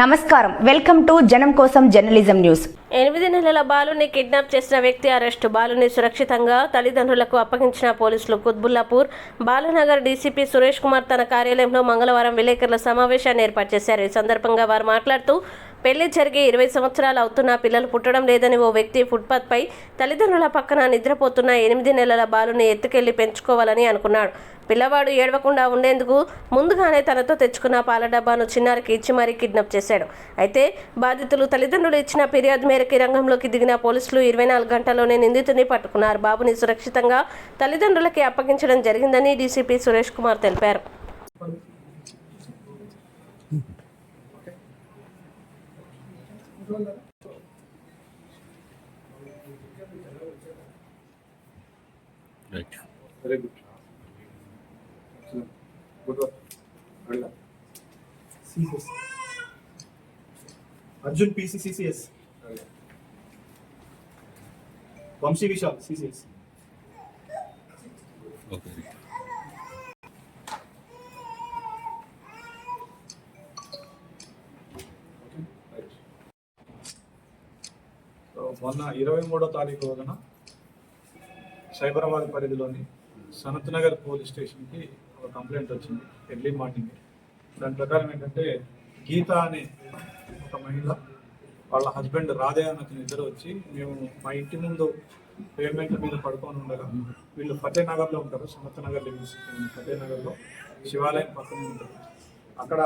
నమస్కారం, welcome to జనం కోసం జర్నలిజం న్యూస్. 8 నెలల బాలుని కిడ్నాప్ చేసిన వ్యక్తి అరెస్టు. బాలుని సురక్షితంగా తల్లిదండ్రులకు అప్పగించిన పోలీసులు. కుత్బుల్లాపూర్ బాలనగర్ డీసీపీ సురేష్ కుమార్ తన కార్యాలయంలో మంగళవారం విలేకరుల సమావేశాన్ని ఏర్పాటు చేశారు. ఈ సందర్భంగా వారు మాట్లాడుతూ, పెళ్లి జరిగి 20 సంవత్సరాలు అవుతున్నా పిల్లలు పుట్టడం లేదని ఓ వ్యక్తి ఫుట్పాత్పై తల్లిదండ్రుల పక్కన నిద్రపోతున్న 8 నెలల బాలుని ఎత్తుకెళ్లి పెంచుకోవాలని అనుకున్నాడు. పిల్లవాడు ఏడవకుండా ఉండేందుకు ముందుగానే తనతో తెచ్చుకున్న పాల డబ్బాను చిన్నారికి ఇచ్చి మరీ కిడ్నాప్ చేశాడు. అయితే బాధితులు తల్లిదండ్రులు ఇచ్చిన ఫిర్యాదు మేరకు రంగంలోకి దిగిన పోలీసులు 24 గంటల్లోనే నిందితుడిని పట్టుకున్నారు. బాబుని సురక్షితంగా తల్లిదండ్రులకి అప్పగించడం జరిగిందని డీసీపీ సురేష్ కుమార్ తెలిపారు. Very good. Good work. CCS. Arjun PCCCS. Vamshi Vishal CCS. Okay. మొన్న 23వ తారీఖు రోజున సైబరాబాద్ పరిధిలోని సనత్ నగర్ పోలీస్ స్టేషన్కి ఒక కంప్లైంట్ వచ్చింది ఎర్లీ మార్నింగ్. దాని ప్రకారం ఏంటంటే గీత అనే ఒక మహిళ వాళ్ళ హస్బెండ్ రాధే అనే ఇద్దరు వచ్చి, మేము మా ఇంటి ముందు పేమెంట్ మీద పడుకొని ఉండగా, వీళ్ళు ఫతేనగర్లో ఉంటారు, సనత్ నగర్ ఫతేనగర్లో శివాలయం పక్కన ఉంటారు. అక్కడ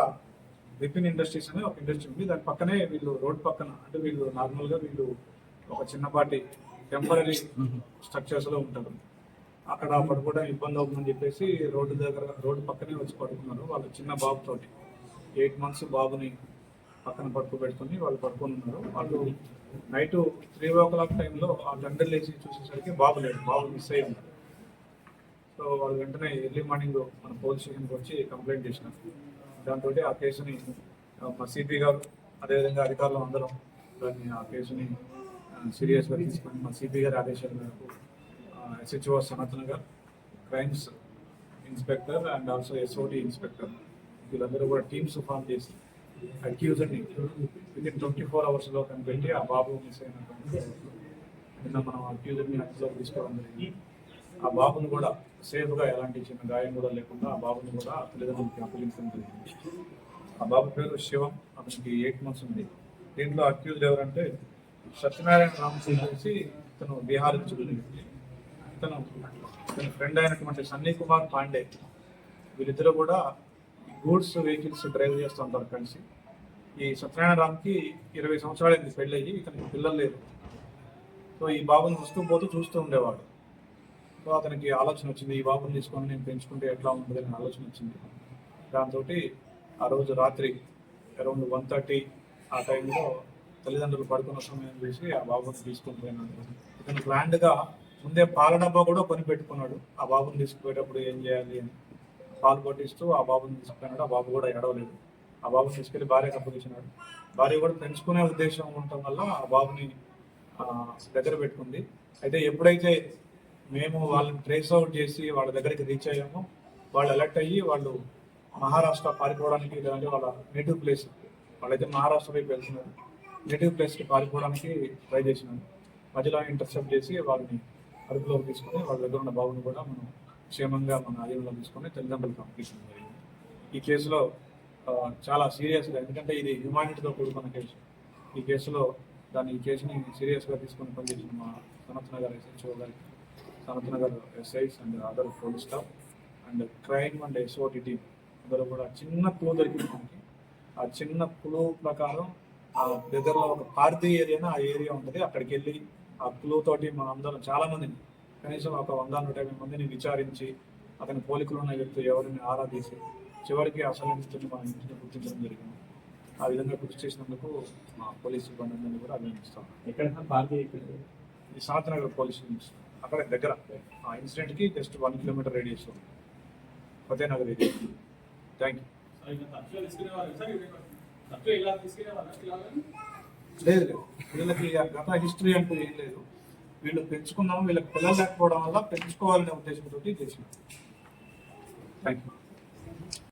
విపిన్ ఇండస్ట్రీస్ అనే ఒక ఇండస్ట్రీ ఉంది, దాని పక్కనే వీళ్ళు రోడ్ పక్కన, అంటే వీళ్ళు నార్మల్గా వీళ్ళు ఒక చిన్నపాటి టెంపరీ స్ట్రక్చర్స్లో ఉంటారు. అక్కడ పడుకోవడం ఇబ్బంది అవుతుందని చెప్పేసి రోడ్డు పక్కనే వచ్చి పడుకున్నారు. వాళ్ళ చిన్న బాబుతోటి 8 months బాబుని పక్కన పడుకోబెట్టుకుని వాళ్ళు పడుకొని ఉన్నారు. వాళ్ళు నైట్ 3 o'clock టైంలో ఆ తండ్రి లేచి చూసేసరికి బాబు లేదు, బాబు మిస్ అయ్యి ఉన్నారు. సో వాళ్ళు వెంటనే ఎర్లీ మార్నింగ్ మన పోలీస్ స్టేషన్కి వచ్చి కంప్లైంట్ చేసినారు. దాంతో ఆ కేసుని మా సిపి గారు, అదేవిధంగా అధికారులు అందరం దాన్ని ఆ కేసుని సీరియస్గా తీసుకొని మా సిపి గారి ఆదేశాల మేరకు SHO Sanath Nagar, crimes inspector and also SOT inspector వీళ్ళందరూ కూడా టీమ్స్ ఫామ్ చేసి అక్యూజ్ని వితిన్ 24 hours కనిపెట్టి ఆ బాబు మిస్ అయినటువంటి నిన్న మనం అక్యూజ్ని అదుపులోకి తీసుకోవడం జరిగింది. ఆ బాబును కూడా సేఫ్గా ఎలాంటి చిన్న గాయం కూడా లేకుండా ఆ బాబుని కూడా తల్లిదండ్రులకి అప్పగించడం జరిగింది. ఆ బాబు పేరు శివం, అతనికి 8 months ఉంది. దీంట్లో అక్యూజ్డ్ ఎవరంటే సత్యనారాయణ రామసింగ్ చేసి ఇతను బీహార్కి చెందిన ఇతను ఫ్రెండ్ అయినటువంటి సన్నీ కుమార్ పాండే. వీళ్ళిద్దరూ కూడా గూడ్స్ వెహికల్స్ డ్రైవ్ చేస్తూ ఉంటారు కలిసి. ఈ సత్యనారాయణ రామ్కి 20 సంవత్సరాలు అయింది పెళ్ళయ్యి, ఇతనికి పిల్లలు లేరు. సో ఈ బాబుని వస్తూ పోతూ చూస్తూ ఉండేవాడు. సో అతనికి ఆలోచన వచ్చింది, ఈ బాబుని తీసుకొని నేను పెంచుకుంటే ఎట్లా ఉంటుంది అని ఆలోచన వచ్చింది. దాంతో ఆ రోజు రాత్రి అరౌండ్ 1:30 ఆ టైంలో తల్లిదండ్రులు పడుకున్న సమయం చూసి ఆ బాబుని తీసుకొని పోయినాడు. ఇతను ప్లాన్డ్గా ముందే పాల డబ్బా కూడా కొని పెట్టుకున్నాడు. ఆ బాబుని తీసుకుపోయేటప్పుడు ఏం చేయాలి అని పాలు పట్టిస్తూ ఆ బాబుని తీసుకుపోయినాడు. ఆ బాబు కూడా ఏడవలేదు. ఆ బాబుని తీసుకెళ్లి భార్యకు అప్పగించినాడు. భార్య కూడా పెంచుకునే ఉద్దేశం ఉండటం వల్ల ఆ బాబుని దగ్గర పెట్టుకుంది. అయితే ఎప్పుడైతే మేము వాళ్ళని ట్రేస్ అవుట్ చేసి వాళ్ళ దగ్గరికి రీచ్ అయ్యామో, వాళ్ళు అలర్ట్ అయ్యి వాళ్ళు మహారాష్ట్ర పారిపోవడానికి, లేదంటే వాళ్ళ నేటివ్ ప్లేస్, వాళ్ళైతే మహారాష్ట్ర వైపు వెళ్తున్నారు, నేటివ్ ప్లేస్కి పారిపోవడానికి ట్రై చేసినారు. మధ్యలో ఇంటర్సెప్ట్ చేసి వాళ్ళని అదుపులోకి తీసుకొని వాళ్ళ దగ్గర ఉన్న బాబుని కూడా మనం క్షేమంగా మన ఆధీనంలో తీసుకొని తల్లిదండ్రులకు అప్పగించడం జరిగింది. ఈ కేసులో చాలా సీరియస్గా, ఎందుకంటే ఇది హ్యూమానిటీతో కూడుకున్న కేసు. ఈ కేసులో ఈ కేసుని సీరియస్గా తీసుకొని పనిచేసిన మా సనత్ నగర్ SHO గారికి, Sanath Nagar SIs and other police staff and crime and SOT team అందరూ కూడా చిన్న క్లూ దొరికింది మనకి. ఆ చిన్న క్లూ ప్రకారం ఆ దగ్గరలో ఒక పార్టీ ఏరియా, ఆ ఏరియా ఉంటుంది, అక్కడికి వెళ్ళి ఆ క్లూ తోటి మనం అందరం చాలా మందిని, కనీసం ఒక 100-150 మందిని విచారించి అతని పోలికలు ఉన్న వ్యక్తులు ఎవరిని ఆరా తీసి చివరికి అసలు ఇంటిని మన ఇంటిని గుర్తించడం జరిగింది. ఆ విధంగా కృషి చేసినందుకు మా పోలీస్ సిబ్బంది అందరినీ కూడా అభినందిస్తాం. ఈ సనత్ నగర్ పోలీస్ స్టేషన్ అక్కడ దగ్గర, ఆ ఇన్సిడెంట్కి just 1 kilometer radius Fatehnagar area. Thank you. లేదు, వీళ్ళకి గత హిస్టరీ అంటూ ఏం లేదు. వీళ్ళు పెంచుకున్నాము, వీళ్ళకి పిల్లలు లేకపోవడం వల్ల పెంచుకోవాలనే ఉద్దేశంతో చేసినాం. Thank you.